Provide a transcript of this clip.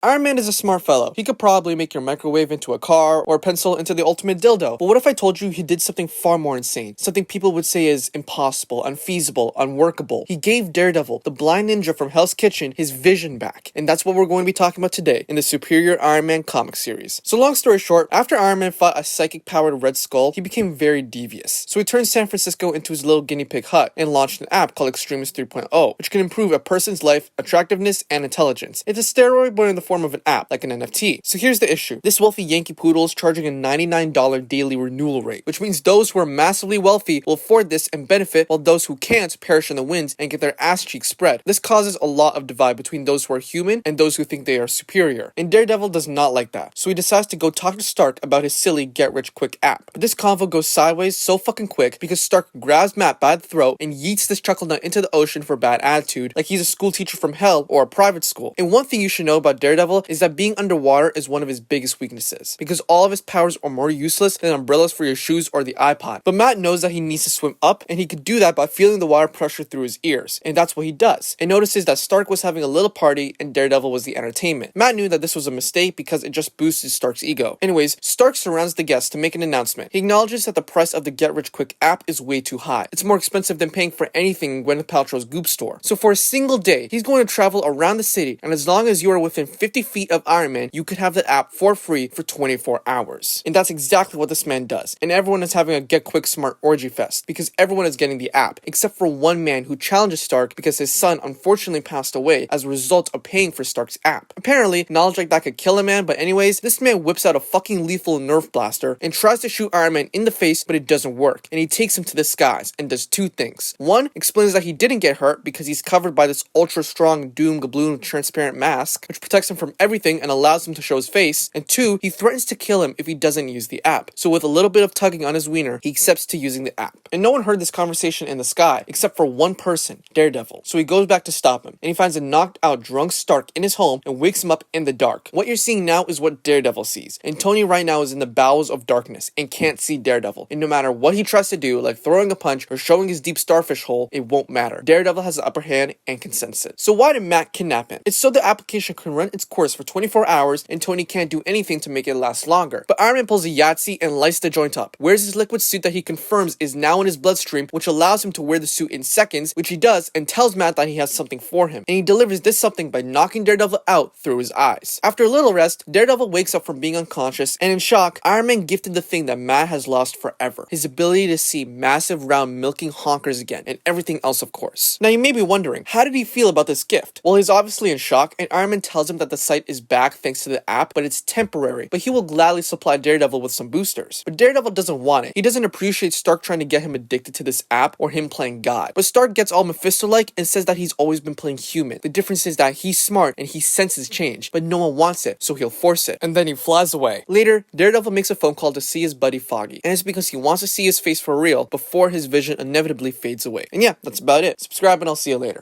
Iron Man is a smart fellow. He could probably make your microwave into a car or a pencil into the ultimate dildo. But what if I told you he did something far more insane? Something people would say is impossible, unfeasible, unworkable. He gave Daredevil, the blind ninja from Hell's Kitchen, his vision back. And that's what we're going to be talking about today in the Superior Iron Man comic series. So long story short, after Iron Man fought a psychic-powered Red Skull, he became very devious. So he turned San Francisco into his little guinea pig hut and launched an app called Extremis 3.0, which can improve a person's life, attractiveness, and intelligence. It's a steroid but in the form of an app, like an NFT. So here's the issue. This wealthy Yankee poodle is charging a $99 daily renewal rate, which means those who are massively wealthy will afford this and benefit, while those who can't perish in the winds and get their ass cheeks spread. This causes a lot of divide between those who are human and those who think they are superior. And Daredevil does not like that, so he decides to go talk to Stark about his silly get-rich-quick app. But this convo goes sideways so fucking quick because Stark grabs Matt by the throat and yeets this chuckle nut into the ocean for bad attitude, like he's a school teacher from hell or a private school. And one thing you should know about Daredevil is that being underwater is one of his biggest weaknesses, because all of his powers are more useless than umbrellas for your shoes or the iPod. But Matt knows that he needs to swim up, and he could do that by feeling the water pressure through his ears, and that's what he does, and notices that Stark was having a little party and Daredevil was the entertainment. Matt knew that this was a mistake because it just boosted Stark's ego. Anyways, Stark surrounds the guests to make an announcement. He acknowledges that the price of the get-rich-quick app is way too high. It's more expensive than paying for anything in Gwyneth Paltrow's Goop store. So for a single day, he's going to travel around the city, and as long as you are within 50 feet of Iron Man, you could have the app for free for 24 hours. And that's exactly what this man does. And everyone is having a get quick smart orgy fest because everyone is getting the app, except for one man who challenges Stark because his son unfortunately passed away as a result of paying for Stark's app. Apparently, knowledge like that could kill a man, but anyways, this man whips out a fucking lethal Nerf blaster and tries to shoot Iron Man in the face, but it doesn't work. And he takes him to the skies and does two things. One, explains that he didn't get hurt because he's covered by this ultra strong doom gabloon transparent mask, which protects him from everything and allows him to show his face. And two, he threatens to kill him if he doesn't use the app. So with a little bit of tugging on his wiener, he accepts to using the app. And no one heard this conversation in the sky except for one person, Daredevil. So he goes back to stop him, and he finds a knocked out drunk Stark in his home and wakes him up in the dark. What you're seeing now is what Daredevil sees, and Tony right now is in the bowels of darkness and can't see Daredevil. And no matter what he tries to do, like throwing a punch or showing his deep starfish hole, it won't matter. Daredevil has the upper hand and can sense it. So why did Matt kidnap him? It's so the application can run its course for 24 hours and Tony can't do anything to make it last longer. But Iron Man pulls a Yahtzee and lights the joint up, wears his liquid suit that he confirms is now in his bloodstream, which allows him to wear the suit in seconds, which he does, and tells Matt that he has something for him. And he delivers this something by knocking Daredevil out through his eyes. After a little rest, Daredevil wakes up from being unconscious, and in shock, Iron Man gifted the thing that Matt has lost forever, his ability to see massive round milking honkers again, and everything else of course. Now you may be wondering, how did he feel about this gift? Well, he's obviously in shock, and Iron Man tells him that the sight is back thanks to the app, but it's temporary, but he will gladly supply Daredevil with some boosters. But Daredevil doesn't want it. He doesn't appreciate Stark trying to get him addicted to this app or him playing God. But Stark gets all Mephisto-like and says that he's always been playing human. The difference is that he's smart and he senses change, but no one wants it, so he'll force it. And then he flies away. Later, Daredevil makes a phone call to see his buddy Foggy, and it's because he wants to see his face for real before his vision inevitably fades away. And yeah, that's about it. Subscribe and I'll see you later.